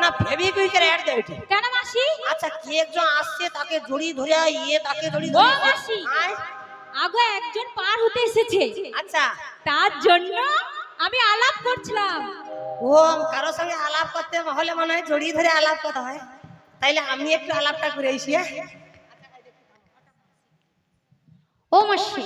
না ফেভিকুইকের অ্যাড দেয় এটা। কেন মাসি? আচ্ছা কে একজন আসছে তাকে জড়ি ধরে তাকে জড়ি ও ধরে মাসি, আগে একজন পার হতে এসেছে, আচ্ছা তার জন্য আমি আলাপ করছিলাম। ও কারোর সঙ্গে আলাপ করতে হলে মনে হয় জড়ি ধরে আলাপ করতে হয়, তাইলে আমি একটু আলাপটা করে এসি। ও মাসি,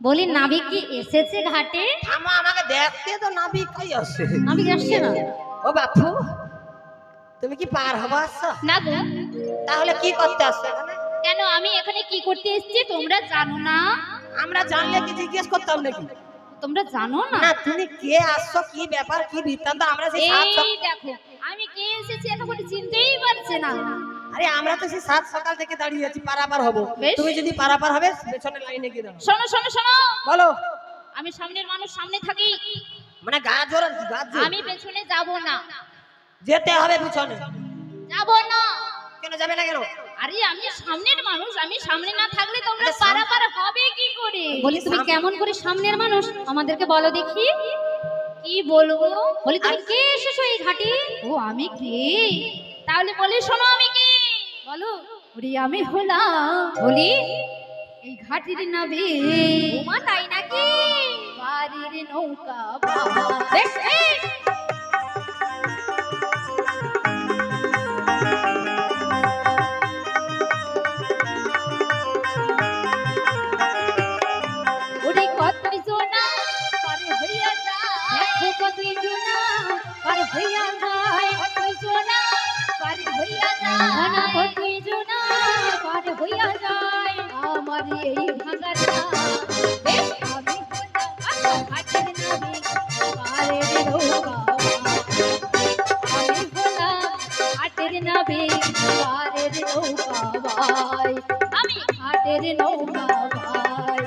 বলি নাবিক কি এসেছে ঘাটে? আমাকে দেখতে তো নাবিক কই আসছে? নাবিক আসছে না। ও বাপু, তুমি কি পার হবা আসছো? না গো। তাহলে কি করতে আসছো এখানে? কেন, আমি এখানে কি করতে এসেছি তোমরা জানো না? আমরা জানলে কি জিজ্ঞেস করতাম নাকি? তোমরা জানো না? না তুমি কে আসছো, কি ব্যাপার, কি বৃত্তান্ত? আমরা সেই এই দেখো আমি কে এসেছি এখন চিনতেই পারছে না। আরে আমরা তো সেই 7 সকাল থেকে দাঁড়িয়ে আছি, পারাপার হব। তুমি যদি পারাপার হবে পেছনে লাইনে গিয়ে দাও। শোনো শোনো শোনো, বলো। আমি সামনের মানুষ, সামনে থাকি, মানে গা জোর আর কি, গা জোর। আমি পেছনে যাব না। যেতে হবে পিছনে। যাব না। কেন যাবে না কেন? আরে আমি সামনের মানুষ, আমি সামনে না থাকলে তোমরা পারাপার হবে কি করে? বলি তুমি কেমন করে সামনের মানুষ আমাদেরকে বলো দেখি। কি বলবো? বলি তুমি কে এসেছো এই ঘাটে? ও আমি কে? তাহলে বলি শোনো আমি কে। বলো। ওরে আমি হলাম, বলি এই ঘাটির নাবে। ওমা তাই নাকি? বাড়ির নৌকা বেশ ওরে কতই জোনা পার হইয়া যায়, দেখো কতই জোনা পার হইয়া যায়, কতই জোনা পার হইয়া যায়, কতই জোনা পার হইয়া যায় আমার এই ভাঙাটা। বেশ আমি হলাম ঘাটের নাবি, পারের নৌকা। আমি হলাম ঘাটের নাবি, পারের নৌকা ভাই। আমি ঘাটের নৌকা ভাই,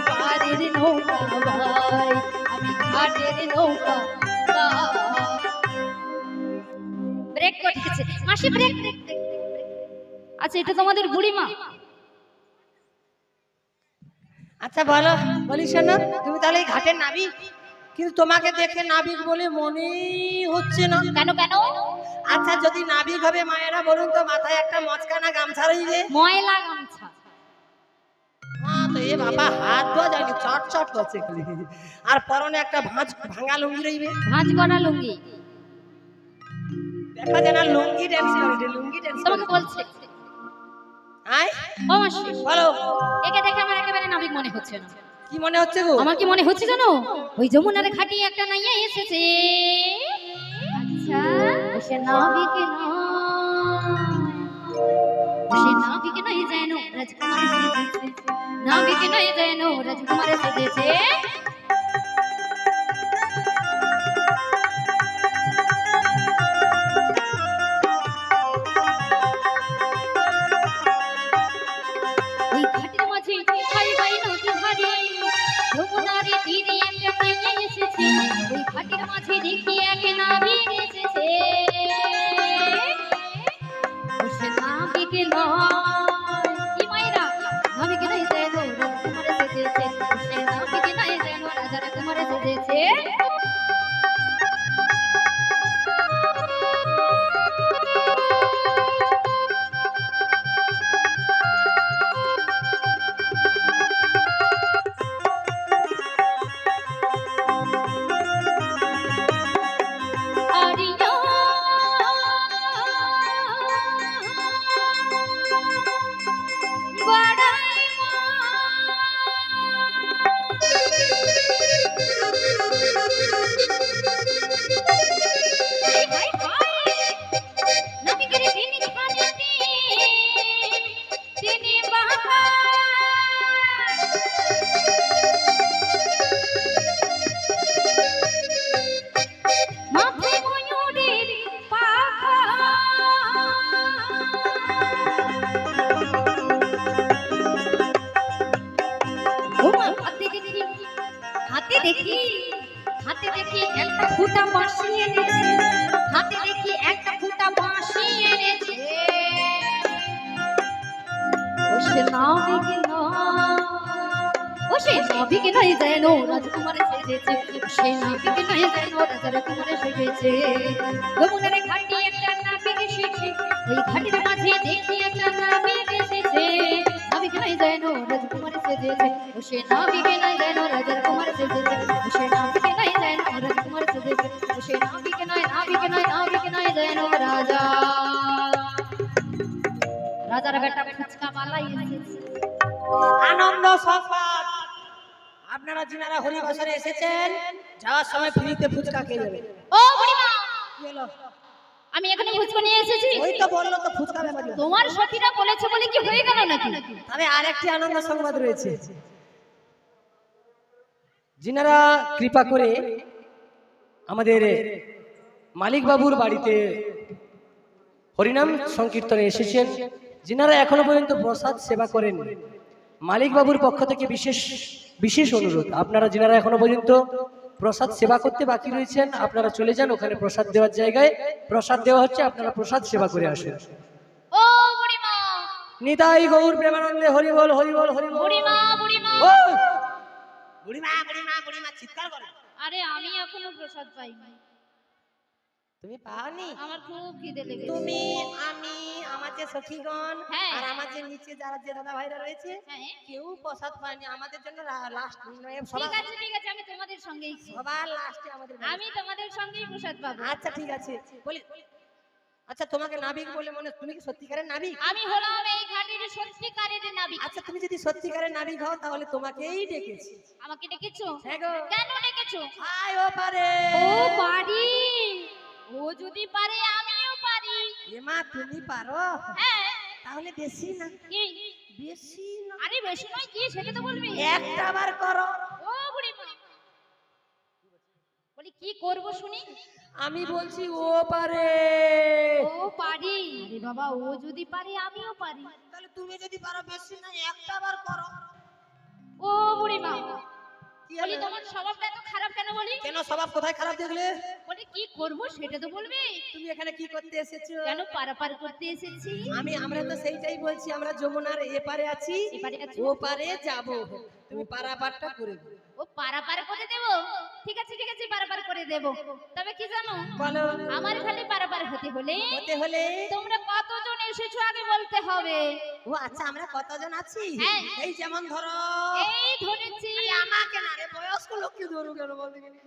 পারের নৌকা ভাই, আমি ঘাটের নৌকা ভাই। ব্রেক করতেছে মাসি, ব্রেক। আচ্ছা এটা তোমাদের বুড়ি মা। আচ্ছা বলো, বলি শোনো, তুমি তাহলে এই ঘাটের নাবিক? কিন্তু তোমাকে দেখে নাবিক বলে মনে হচ্ছে না। কেন কেন? আচ্ছা যদি নাবিক হবে মায়েরা বলুন তো মাথায় একটা মচকানা গামছা রইবে, ময়লা গামছা। হ্যাঁ তো এ বাবা হাত ধোয়া যায়নি, চট চট করছে খালি। আর পরনে একটা ভাঙা লুঙ্গি রইবে, ভাঁজ করা লুঙ্গি। দেখা যায় না লুঙ্গি ড্যান্স করে, লুঙ্গি ড্যান্স তোমাকে বলছে। আয় ও মাসি বলো। একে দেখে আমার একেবারে নাবিক মনে হচ্ছে না। কি মনে হচ্ছে গো? আমার কি মনে হচ্ছে জানো? ওই যমুনার ঘাটে একটা নাইয়া এসেছে। আচ্ছা সে নাবিক নয়, সে নাবিক নয় যেন রাজকুমারী সেজেছে, নাবিক নয় যেন রাজকুমারী সেজেছে। ওই ঘাটের মাঝে হাই বাই নদী ধারে যমুনার তীরে একটা নাইয়া এসেছে। ওই ঘাটের মাঝে দেখি এক নাবিক এসেছে। সে নাবিক নয়, কি মাইরা নাবিক নয় যেন রাজকুমারী সেজেছে, সে নাবিক নয় যেন রাজকুমারী সেজেছে। আরিয়া বাড়াই হাই হাই নাবিকের তিনি খানেতে তিনি বাবা মাথায় ময়ূরের পাখা। ওমা হাতে দেখি, হাতে দেখি, হাতে দেখি একটা ফুটা বাঁশি এনেছে, হাতে দেখি একটা ফুটা বাঁশি এনেছে। ও সে নাবিক নয়, ও সে নাবিক নয় যেন রাজকুমারী সেজেছে, সে নাবিক নয় যেন রাজকুমারী সেজেছে। যমুনার ঘাটে সেজেছে ও সে নাবিকে নাই যেন রাজার কুমার সেজেছে ও সে নাবিকে নাই যেন রাজকুমার সেজেছে ও সে নাবিকে নাই যেন রাজা। রাজার বেটা ফুচকা বালাই এসেছে। আনন্দ সংবাদ, আপনারা যিনারা হরিবাসরে এসেছেন যাওয়ার সময় ফ্রিতে ফুচকা খেয়ে যাবেন। ও বুড়িমা, কি হলো? আমি এখানে ফুচকা নিয়ে এসেছি। ওই তো বললো তো ফুচকা ব্যাপারী। তোমার সখীরা বলেছে বলে কি হয়ে গেল নাকি? তবে আরেকটি আনন্দ সংবাদ রয়েছে, যিনারা কৃপা করে আমাদের মালিক বাবুর বাড়িতে হরিনাম সংকীর্তনে এসেছেন, যিনারা এখনো পর্যন্ত প্রসাদ সেবা করেন, মালিক বাবুর পক্ষ থেকে বিশেষ অনুরোধ, আপনারা যিনারা এখনো পর্যন্ত প্রসাদ সেবা করতে বাকি রয়েছেন আপনারা চলে যান, ওখানে প্রসাদ দেওয়ার জায়গায় প্রসাদ দেওয়া হচ্ছে, আপনারা প্রসাদ সেবা করে আসেন। ও বুড়িমা, নিতাই গৌর প্রেমানন্দে হরি বল হরি বল হরি বল। বুড়িমা বুড়িমা, বুড়িমা চিৎকার করে। আরে আমি এখনো প্রসাদ পাইনি। তুমি পাওনি? আমার খুব খিদে লেগেছে। তুমি, আমি, আমার যে সখীগণ হ্যাঁ। আর আমার যে নিচে যারা যে দাদা ভাইরা রয়েছে হ্যাঁ। কেউ প্রসাদ পায়নি, আমাদের জন্য লাস্ট ঠিক আছে ঠিক আছে, আমি তোমাদের সঙ্গেই খাই। সবার লাস্টে আমাদের আমি তোমাদের সঙ্গেই প্রসাদ পাবো। আচ্ছা ঠিক আছে বলি। আচ্ছা তোমাকে নাবিক বলে মনে, তুমি কি সত্যিকারের নাবিক? আমি হলাম এই ঘাটের সত্যিকারের নাবিক। আচ্ছা তুমি যদি সত্যিকারের নাবিক হও তাহলে তোমাকেই ডেকেছি। আমাকে ডেকেছো? হ্যাঁ গো। কেন ডেকেছো? আয় ও পারে। ও পারি, ও যদি পারে আমিও পারি। এমা তুমি পারো? হ্যাঁ। তাহলে বেশি না। কি? বেশি না। আরে বেশি নয়, কি সেটা তো বলবি। একটা বার করো। ও বুড়িমা, বলি কি করব শুনি? আমি বলছি ও পারে। ও পারি। আরে বাবা, ও যদি পারে আমিও পারি। তাহলে তুমি যদি পারো বেশি না একটা বার করো। ও বুড়িমা, কি বলি হলো? তোমার স্বভাবটা এত খারাপ কেন বলি? কেন স্বভাব কোথায় খারাপ দেখলে? বলি কি করব সেটা তো বলবি। তুমি এখানে কি করতে এসেছো? কেন পারাপার করতে এসেছি? আমরা তো সেইটাই বলছি, আমরা যমুনার এপারে আছি, এপারে আছি। ও পারে যাব, তুমি পারাপারটা করে দাও। ও পারাপার করে দেব? ঠিক আছে ঠিক আছে, পারাপার করে দেব। তবে কি জানো, বলো। আমার ঘাটে পারাপার হতে হলে তোমরা কতজন এসেছো আগে বলতে হবে। ও আচ্ছা, আমরা কতজন আছি? হ্যাঁ। এই যেমন ধরো, এই ধরেছি। আমাকে না রে, বয়স্ক লোককে ধরো কেন বলতে গেলে?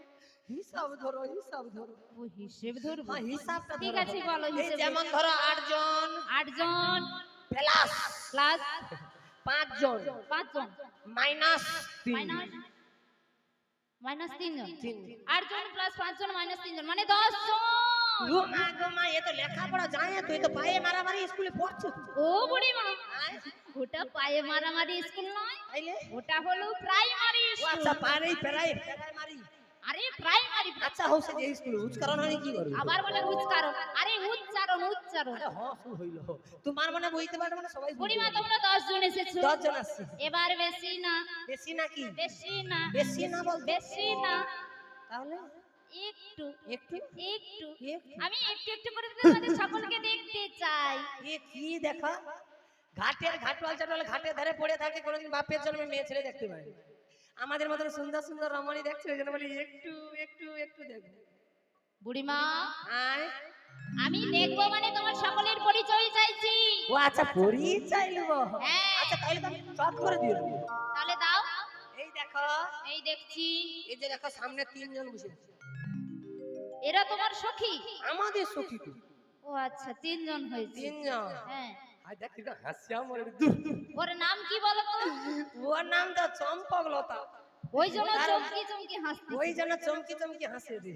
হিসাব ধরো, হিসাব ধরো। ও হিসেব ধরবো? হ্যাঁ হিসাবটা ঠিক ধরো। আছে বলো এই হিসেব। যেমন ধরো 8 জন 8 জন প্লাস প্লাস 5 জন 5 জন মাইনাস 3 মাইনাস মাইনাস 3 জন। 3 8 জন প্লাস 5 জন মাইনাস 3 জন মানে 10 জন। গো মা, এ তো লেখাপড়া জানে, তুই তো পায়ে মারামারি স্কুলে পড়ছো। ও বুড়িমা, ওটা পায়ে মারামারি স্কুল নয়, তাইলে ওটা হলো প্রাইমারি ও স্কুল। আচ্ছা, প্রাইমারি। আরে প্রাইমারি। আচ্ছা হোক, যে স্কুলে উচ্চারণ হয় কি করবে? আবার বলে উচ্চারণ। আরে উচ্চারণ উচ্চারণ। আরে হ্যাঁ শুরু হইলো। তোমার মনে বুঝতে পারবে না, সবাই বুড়িমা তোমরা 10 জন এসেছো। 10 জন আসছে। এবার বেশি না। বেশি নাকি? বেশি না। বেশি না বল। বেশি না। তাহলে একটু একটু একটু একটু। আমি একটু একটু করে তোমাদের সকলকে দেখতে চাই। এ কি দেখা? ঘাটের ঘাটওয়াল চাটওয়াল ঘাটের ধারে পড়ে থাকে, কোনোদিন বাপের জন্মে মেয়ে ছেলে দেখতে পায় না। আমাদের মতন সুন্দর সুন্দর রমণী দেখছে, ওই জন্য বলি একটু একটু একটু দেখো। বুড়িমা, আয়। আমি দেখবো মানে তোমার সকলের পরিচয় চাইছি। ও আচ্ছা, পরিচয় নেবো। হ্যাঁ। আচ্ছা তাহলে তো আমি চট করে দিয়ে দেবো। তাহলে দাও। এই দেখো, এই দেখছি। এই যে দেখো সামনে 3 জন বসে আছে। এরা তোমার সখী? আমাদের সখী তো। ও আচ্ছা, 3 জন হয়েছে। 3 জন। হ্যাঁ। আই দেখ এটা হাসিয়া মরে দূর। ওর নাম কি বলো তো? ওর নাম তো চম্পকলতা। ওই জন্য চমকি চমকি হাসছে। ওই জন্য চমকি চমকি হাসে রে।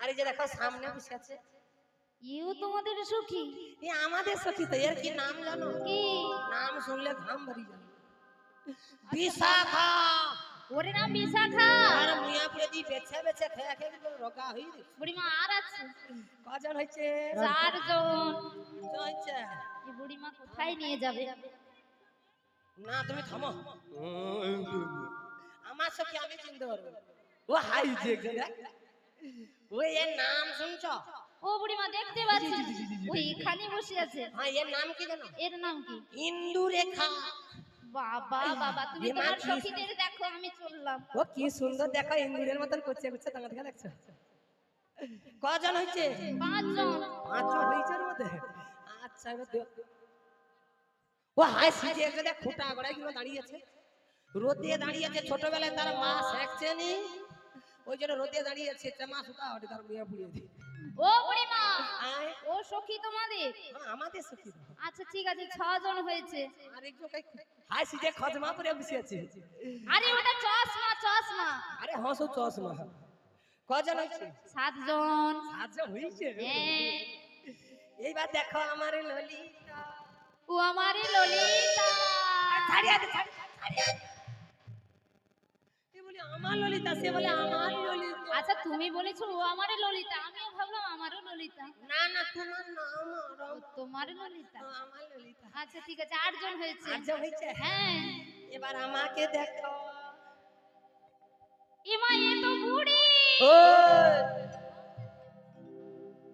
আর এই যে দেখো সামনে বসে আছে, ইউ তোমাদের সখী? এ আমাদের সখী তো। এর কি নাম জানো? কি নাম শুনলে ঘাম ভরি যাবে। বিশাখা। ওর নাম বিশাখা? আর মিয়াপুরে দি বেছে বেছে খেয়ে খেয়ে করে রোগা হই রে। বুড়িমা আর আছে? কজন হইছে? 4 জন। হইছে। এই বুড়িমা কোথায় নিয়ে যাবে? না তুমি থামো। আমার সখী আমি চিনতে পারবো। ও হাই যে দেখ। ওই এর নাম শুনছো? ও বুড়িমা দেখতে পাচ্ছি, ওই এখানে বসে আছে। হ্যাঁ, এর নাম কি জানো? এর নাম কি? ইন্দুরেখা। বাবা বাবা, তুমি এ মা তোমার কি- সখীদের দেখো, আমি চললাম। ও কি সুন্দর দেখো, ইন্দুরের মতন করছে করছে টাকা টাকা দেখছো। কজন হইছে? 5 জন। 5 জন হইছে এর মধ্যে। আচ্ছা এবার দেখ। ও হাই সিটে একটা দেখ, খোটা গড়াই কিভাবে দাঁড়িয়ে আছে। রোদ দিয়ে দাঁড়িয়েছে, ছোটবেলায় তার মা শেখছেনি, ওই জন্য রোদ দিয়ে দাঁড়িয়েছে, মা সুতা ওটা তার মেয়ে পুড়িয়ে দিই। ও বুড়িমা, আয়, ও সখী তোমাদের? হ্যাঁ, আমাদের সখী। আচ্ছা ঠিক আছে, 6 জন হয়েছে। আর একটু হাই সিজে খজমা পরে বসে আছে। আরে ওটা চশমা চশমা। আরে হসো চশমা। কজন হয়েছে? 7 জন। 7 জন হয়েছে। হ্যাঁ। এইবার দেখো আমার ললিতা। ও আমারে ললিতা। ছাড়িয়ে দে, ছাড়িয়ে দে। এ বলি আমার ললিতা, সে বলে আমার ললিতা। আচ্ছা তুমি বলেছো ও আমারে ললিতা, আমিও ভাবলাম আমারও ললিতা। না না, তোমার না আমার। ও তোমার ললিতা। আমার ললিতা। আচ্ছা ঠিক আছে, 8 জন হয়েছে। 8 জন হয়েছে। হ্যাঁ। এবার আমাকে দেখো। এমা এ তো বুড়ি। ওই,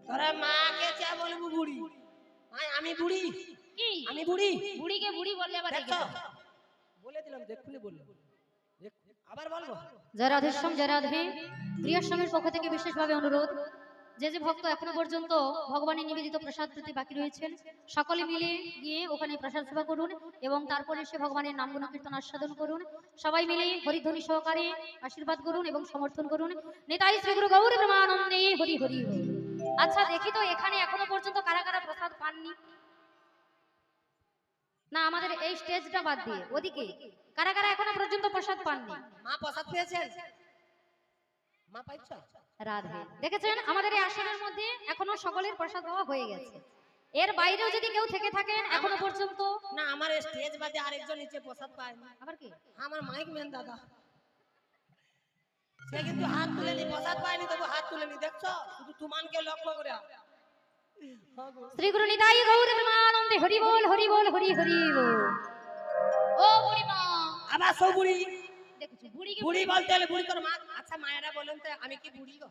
তোরা মাকে চা বলবো বুড়ি? আয়, আমি বুড়ি, কি? আমি বুড়ি। বুড়িকে বুড়ি বললে আবার রেগে দেখো, যাবে। বলে দিলাম, দেখুনি বললো। আবার বলবো। জয় রাধেশ্যাম জয় রাধে। প্রিয়স্বামীর পক্ষ থেকে বিশেষভাবে অনুরোধ, যে যে ভক্ত এখনো পর্যন্ত ভগবানের নিবেদিত প্রসাদ প্রতি বাকি রয়েছেন, সকলে মিলে গিয়ে ওখানে প্রসাদ সেবা করুন এবং তারপরে এসে ভগবানের নাম গুণ কীর্তন আস্বাদন করুন। সবাই মিলে হরিধ্বনি সহকারে আশীর্বাদ করুন এবং সমর্থন করুন। নেতাই শ্রী গুরু গৌর প্রেমানন্দে হরি হরি হরি। আচ্ছা দেখি তো এখানে এখনো পর্যন্ত কারা কারা প্রসাদ পাননি? না, আমাদের এই স্টেজটা বাদ দিয়ে ওদিকে কারা কারা এখনো পর্যন্ত প্রসাদ পাননি? মা প্রসাদ পেয়েছেন? মা পাইছ? রাধে। দেখেছেন আমাদের এই আসনের মধ্যে এখনো সকলের প্রসাদ পাওয়া হয়ে গেছে। এর বাইরেও যদি কেউ থেকে থাকেন এখনো পর্যন্ত। না, আমার স্টেজ বাদে আরেকজন নিচে প্রসাদ পায়নি। আবার কি? আমার মাইক ম্যান দাদা, সে কিন্তু হাত তুলেনি, প্রসাদ পায়নি, তবু হাত তুলেনি। দেখছো, শুধু তুমানকে লক্ষ্য করে। শ্রী গুরু নিতাই গৌর প্রেমানন্দে হরি বল হরি বল হরি হরি বল। ও বুড়ি মা, আবার সব বুড়ি। দেখছো বুড়িকে বুড়ি বলতে হলে বুড়ি তোর মা। আচ্ছা মায়েরা বলেন তো, আমি কি বুড়ি গো?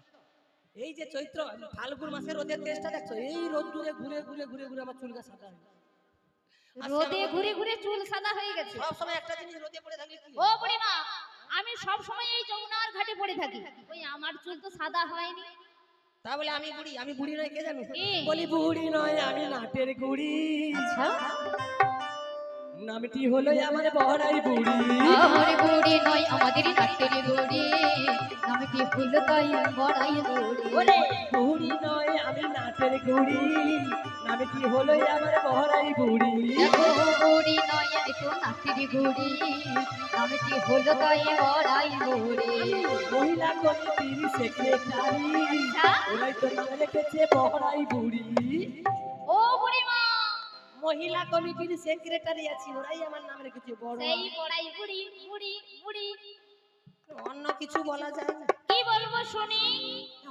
এই যে চৈত্র ফাল্গুন মাসের রোদের তেজটা দেখছো, এই রোদ দূরে ঘুরে ঘুরে ঘুরে ঘুরে আমার চুলটা সাদা হয়ে গেছে। রোদে ঘুরে ঘুরে চুল সাদা হয়ে গেছে। সব সময় একটা জিনিস রোদে পড়ে থাকলে কি ও বুড়ি মা, আমি সব সময় এই যমুনার ঘাটে পড়ে থাকি, ওই আমার চুল তো সাদা হয়নি। তাহলে আমি বুড়ি? আমি বুড়ি নয়, কে জানো? কি? বলি বুড়ি নয়, আমি নাটের গুড়ি। আচ্ছা, নামটি হলো আমার বড়াই বুড়ি। আমার বুড়ি নয় আমাদের নাটের বুড়ি, নামটি ভুল তাই বড়াই বুড়ি। বলে বুড়ি নয়, আমি নাটের গুড়ি। নামটি হলো আমার বড়াই বুড়ি। দেখো বুড়ি নয় এ তো নাটের বুড়ি, নামটি ভুল তাই বড়াই বুড়ি। মহিলা কমিটির সেক্রেটারি, আচ্ছা। ওরাই তো নাম রেখেছে বড়াই বুড়ি। ও বুড়ি মা, মহিলা কমিটির সেক্রেটারি আছি, ওরাই আমার নাম রেখেছে বড়। সেই বড়াই বুড়ি বুড়ি বুড়ি। অন্য কিছু বলা যায় না? কি বলবো শুনি?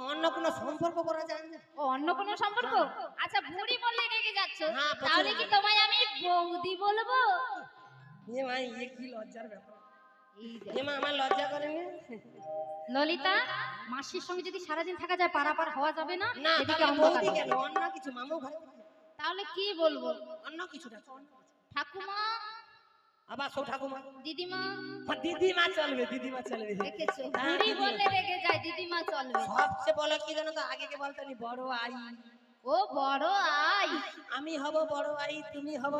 অন্য কোনো সম্পর্ক করা যায় না? ও অন্য কোনো সম্পর্ক? আচ্ছা বুড়ি বললে রেগে যাচ্ছ, হ্যাঁ, প্রচুর। তাহলে কি তোমায় আমি বৌদি বলবো? এ মা, এ কি লজ্জার ব্যাপার! এ মা, আমার লজ্জা করেনি? ললিতা, মাসির সঙ্গে যদি সারাদিন থাকা যায় পারাপার হওয়া যাবে না? না, এদিকে তাহলে অন্ধকার। বৌদি কেন? অন্য কিছু, মামু ঘরে থাকে। তাহলে কি বলবো? অন্য কিছু দেখো, অন্য কিছু। ঠাকুমা, আবার সৌ ঠাকুমা। দিদিমা। দিদিমা চলবে, দিদিমা চলবে। দেখেছো, হ্যাঁ, বুড়ি দিদি। বললে রেগে যায়, দিদিমা চলবে। সবচেয়ে বলো কি জানো তো, আগে কে বলতো নি, বড় আই। ও বড় আই। আমি হব বড় আই, তুমি হব